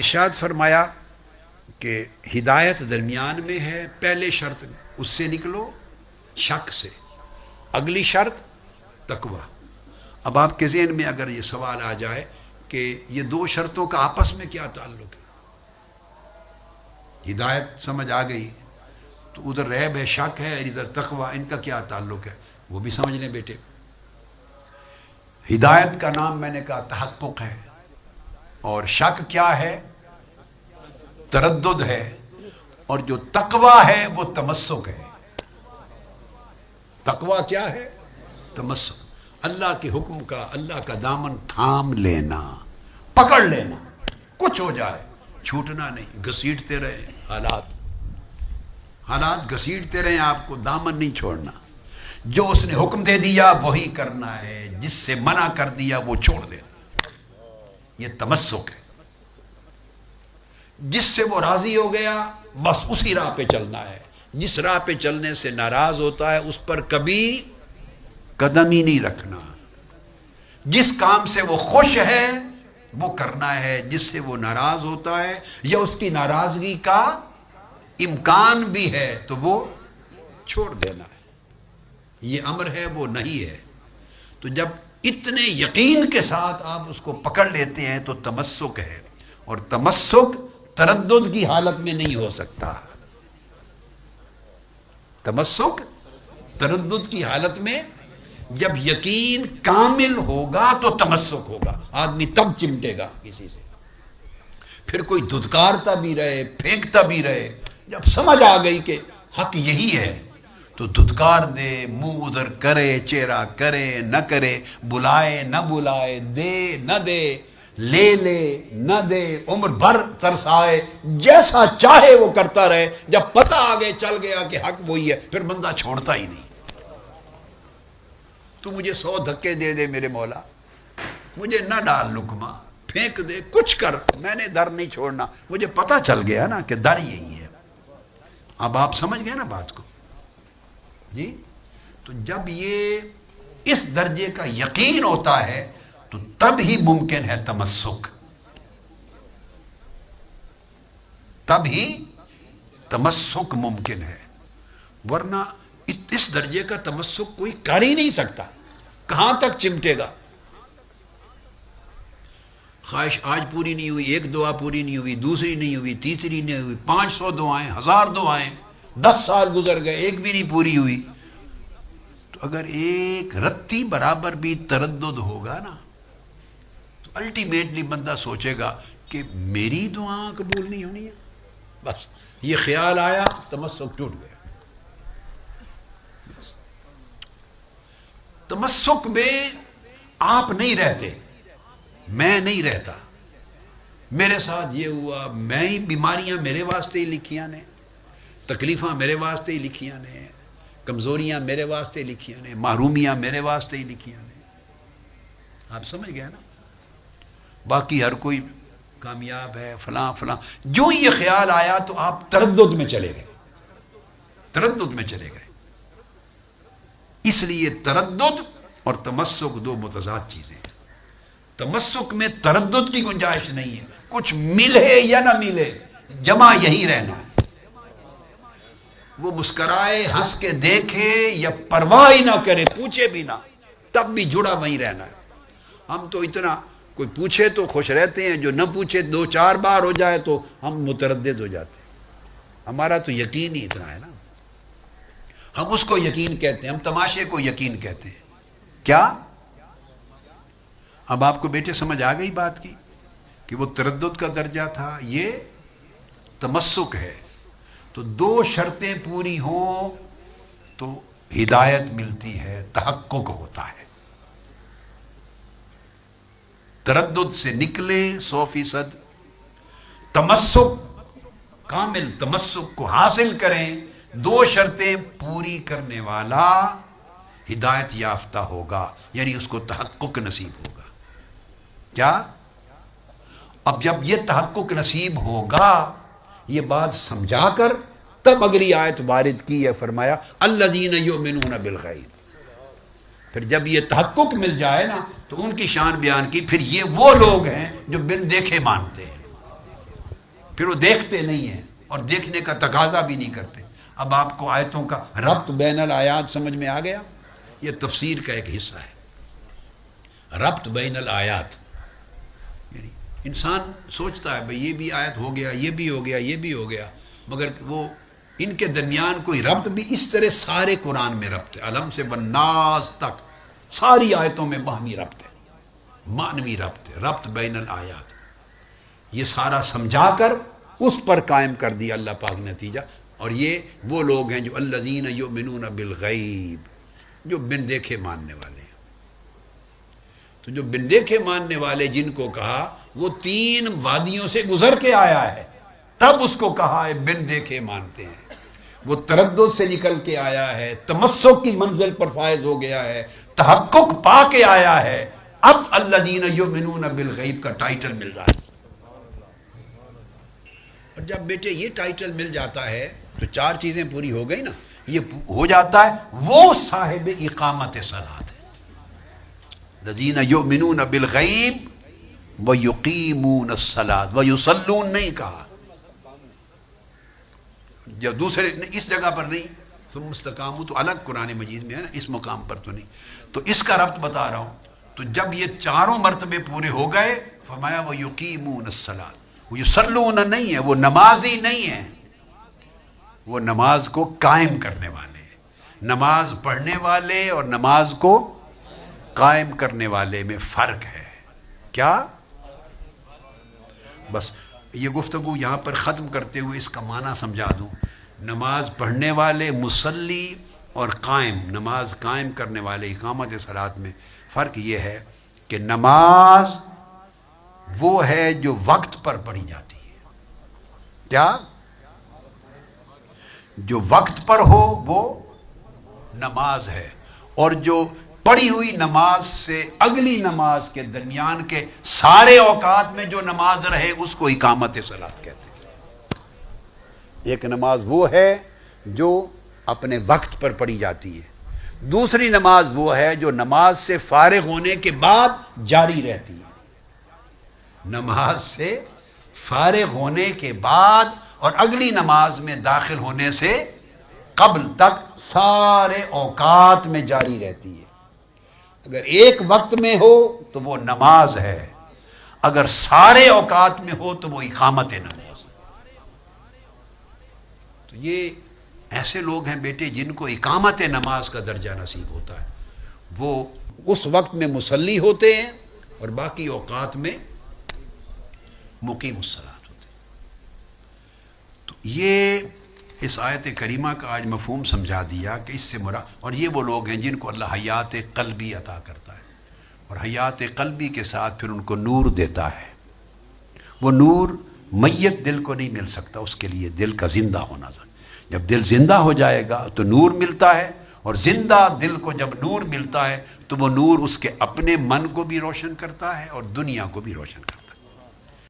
ارشاد فرمایا کہ ہدایت درمیان میں ہے، پہلے شرط اس سے نکلو شک سے، اگلی شرط تقوی۔ اب آپ کے ذہن میں اگر یہ سوال آ جائے کہ یہ دو شرطوں کا آپس میں کیا تعلق ہے، ہدایت سمجھ آ گئی تو ادھر ریب ہے، شک ہے، ادھر تقوی، ان کا کیا تعلق ہے وہ بھی سمجھ لیں بیٹے۔ ہدایت کا نام میں نے کہا تحقق ہے، اور شک کیا ہے؟ تردد ہے، اور جو تقوی ہے وہ تمسک ہے۔ تقوی کیا ہے؟ تمسک، اللہ کے حکم کا، اللہ کا دامن تھام لینا، پکڑ لینا، کچھ ہو جائے چھوٹنا نہیں، گھسیٹتے رہے حالات گھسیٹتے رہے، آپ کو دامن نہیں چھوڑنا۔ جو اس نے حکم دے دیا وہی کرنا ہے، جس سے منع کر دیا وہ چھوڑ دینا، یہ تمسک ہے۔ جس سے وہ راضی ہو گیا بس اسی راہ پہ چلنا ہے، جس راہ پہ چلنے سے ناراض ہوتا ہے اس پر کبھی قدم ہی نہیں رکھنا۔ جس کام سے وہ خوش ہے وہ کرنا ہے، جس سے وہ ناراض ہوتا ہے یا اس کی ناراضگی کا امکان بھی ہے تو وہ چھوڑ دینا ہے۔ یہ امر ہے، وہ نہیں ہے۔ تو جب اتنے یقین کے ساتھ آپ اس کو پکڑ لیتے ہیں تو تمسک ہے، اور تمسک تردد کی حالت میں نہیں ہو سکتا۔ تمسک تردد کی حالت میں، جب یقین کامل ہوگا تو تمسک ہوگا، آدمی تب چمٹے گا کسی سے۔ پھر کوئی دھتکارتا بھی رہے، پھینکتا بھی رہے، جب سمجھ آ گئی کہ حق یہی ہے تو دھتکار دے، منہ ادھر کرے، چہرہ کرے نہ کرے، بلائے نہ بلائے، دے نہ دے، لے لے نہ دے، عمر بھر ترسائے، جیسا چاہے وہ کرتا رہے، جب پتہ آگے چل گیا کہ حق وہی ہے پھر بندہ چھوڑتا ہی نہیں۔ تو مجھے 100 دھکے دے دے میرے مولا، مجھے نہ ڈال لقمہ، پھینک دے، کچھ کر، میں نے در نہیں چھوڑنا، مجھے پتہ چل گیا نا کہ در یہی ہے۔ اب آپ سمجھ گئے نا بات کو جی؟ تو جب یہ اس درجے کا یقین ہوتا ہے تو تب ہی ممکن ہے تمسک، تب ہی تمسک ممکن ہے، ورنہ اس درجے کا تمسک کوئی کر ہی نہیں سکتا۔ کہاں تک چمٹے گا؟ خواہش آج پوری نہیں ہوئی، ایک دعا پوری نہیں ہوئی، دوسری نہیں ہوئی، تیسری نہیں ہوئی، 500 دعائیں، 1000 دعائیں، 10 سال گزر گئے، ایک بھی نہیں پوری ہوئی، تو اگر ایک رتی برابر بھی تردد ہوگا نا تو الٹیمیٹلی بندہ سوچے گا کہ میری دعا قبول نہیں ہونی ہے، بس یہ خیال آیا، تمسک ٹوٹ گیا۔ تمسک میں آپ نہیں رہتے، میں نہیں رہتا، میرے ساتھ یہ ہوا، میں ہی، بیماریاں میرے واسطے ہی لکھیاں نے، تکلیفاں میرے واسطے ہی لکھیاں نے، کمزوریاں میرے واسطے لکھیاں نے، محرومیاں میرے واسطے ہی لکھیاں نے۔ آپ سمجھ گئے نا؟ باقی ہر کوئی کامیاب ہے، فلاں فلاں، جو یہ خیال آیا تو آپ تردد میں چلے گئے، تردد میں چلے گئے۔ اس لیے تردد اور تمسک دو متضاد چیزیں ہیں۔ تمسک میں تردد کی گنجائش نہیں ہے، کچھ ملے یا نہ ملے جمع یہی رہنا ہے۔ وہ مسکرائے، ہنس کے دیکھے یا پرواہ ہی نہ کرے، پوچھے بھی نہ، تب بھی جڑا وہیں رہنا ہے۔ ہم تو اتنا، کوئی پوچھے تو خوش رہتے ہیں، جو نہ پوچھے 2-4 بار ہو جائے تو ہم متردد ہو جاتے ہیں۔ ہمارا تو یقین ہی اتنا ہے نا، ہم اس کو یقین کہتے ہیں، ہم تماشے کو یقین کہتے ہیں۔ کیا؟ اب آپ کو بیٹے سمجھ آ گئی بات کی کہ وہ تردد کا درجہ تھا، یہ تمسک ہے۔ تو 2 شرطیں پوری ہوں تو ہدایت ملتی ہے، تحقق ہوتا ہے۔ تردد سے نکلے 100%، تمسک، کامل تمسک کو حاصل کریں، 2 شرطیں پوری کرنے والا ہدایت یافتہ ہوگا، یعنی اس کو تحقق نصیب ہوگا۔ کیا؟ اب جب یہ تحقق نصیب ہوگا، یہ بات سمجھا کر تب اگلی آیت وارد کی ہے، فرمایا الذین یؤمنون بالغیب۔ پھر جب یہ تحقق مل جائے نا تو ان کی شان بیان کی، پھر یہ وہ لوگ ہیں جو بن دیکھے مانتے ہیں۔ پھر وہ دیکھتے نہیں ہیں اور دیکھنے کا تقاضا بھی نہیں کرتے۔ اب آپ کو آیتوں کا ربط بین الآیات سمجھ میں آ گیا؟ یہ تفسیر کا ایک حصہ ہے، ربط بین الآیات۔ یعنی انسان سوچتا ہے بھئی یہ بھی آیت ہو گیا، یہ بھی ہو گیا، یہ بھی ہو گیا، مگر وہ ان کے درمیان کوئی ربط بھی اس طرح سارے قرآن میں ربط ہے، علم سے بالناس تک ساری آیتوں میں باہمی ربط ہے، معنوی ربط ہے، ربط بین الآیات۔ یہ سارا سمجھا کر اس پر قائم کر دیا اللہ پاک نے نتیجہ۔ اور یہ وہ لوگ ہیں جو الذین یؤمنون بالغیب، جو بن دیکھے ماننے والے ہیں۔ تو جو بن دیکھے ماننے والے جن کو کہا، وہ 3 وادیوں سے گزر کے آیا ہے، تب اس کو کہا ہے بن دیکھے مانتے ہیں۔ وہ تردد سے نکل کے آیا ہے، تمسک کی منزل پر فائز ہو گیا ہے، تحقق پا کے آیا ہے، اب الذین یؤمنون بالغیب کا ٹائٹل مل رہا ہے۔ اور جب بیٹے یہ ٹائٹل مل جاتا ہے تو 4 چیزیں پوری ہو گئی نا، یہ ہو جاتا ہے وہ صاحب اقامت صلاۃ ہے۔ الذین یؤمنون بالغیب ویقیمون الصلاۃ، ویصلون نہیں کہا، جب دوسرے اس جگہ پر نہیں، ثم استقاموا تو الگ قرآن مجید میں ہے نا، اس مقام پر تو نہیں۔ تو اس کا ربط بتا رہا ہوں۔ تو جب یہ 4 مرتبے پورے ہو گئے، فرمایا ویقیمون الصلاۃ، وہ یصلون نہیں ہے، وہ نمازی نہیں ہے، وہ نماز کو قائم کرنے والے ہیں۔ نماز پڑھنے والے اور نماز کو قائم کرنے والے میں فرق ہے۔ کیا؟ بس یہ گفتگو یہاں پر ختم کرتے ہوئے اس کا معنی سمجھا دوں۔ نماز پڑھنے والے مصلی اور قائم، نماز قائم کرنے والے اقامت صلاۃ میں فرق یہ ہے کہ نماز وہ ہے جو وقت پر پڑھی جاتی ہے۔ کیا؟ جو وقت پر ہو وہ نماز ہے، اور جو پڑھی ہوئی نماز سے اگلی نماز کے درمیان کے سارے اوقات میں جو نماز رہے اس کو اقامت صلاۃ کہتے ہیں۔ ایک نماز وہ ہے جو اپنے وقت پر پڑھی جاتی ہے، دوسری نماز وہ ہے جو نماز سے فارغ ہونے کے بعد جاری رہتی ہے۔ نماز سے فارغ ہونے کے بعد اور اگلی نماز میں داخل ہونے سے قبل تک سارے اوقات میں جاری رہتی ہے۔ اگر ایک وقت میں ہو تو وہ نماز ہے، اگر سارے اوقات میں ہو تو وہ اقامت نماز۔ تو یہ ایسے لوگ ہیں بیٹے جن کو اقامت نماز کا درجہ نصیب ہوتا ہے، وہ اس وقت میں مصلی ہوتے ہیں اور باقی اوقات میں مقیم الصلاۃ ہوتے ہیں۔ تو یہ اس آیت کریمہ کا آج مفہوم سمجھا دیا کہ اس سے مراد، اور یہ وہ لوگ ہیں جن کو اللہ حیات قلبی عطا کرتا ہے، اور حیات قلبی کے ساتھ پھر ان کو نور دیتا ہے۔ وہ نور میت دل کو نہیں مل سکتا، اس کے لیے دل کا زندہ ہونا ضروری۔ جب دل زندہ ہو جائے گا تو نور ملتا ہے، اور زندہ دل کو جب نور ملتا ہے تو وہ نور اس کے اپنے من کو بھی روشن کرتا ہے اور دنیا کو بھی روشن کرتا ہے۔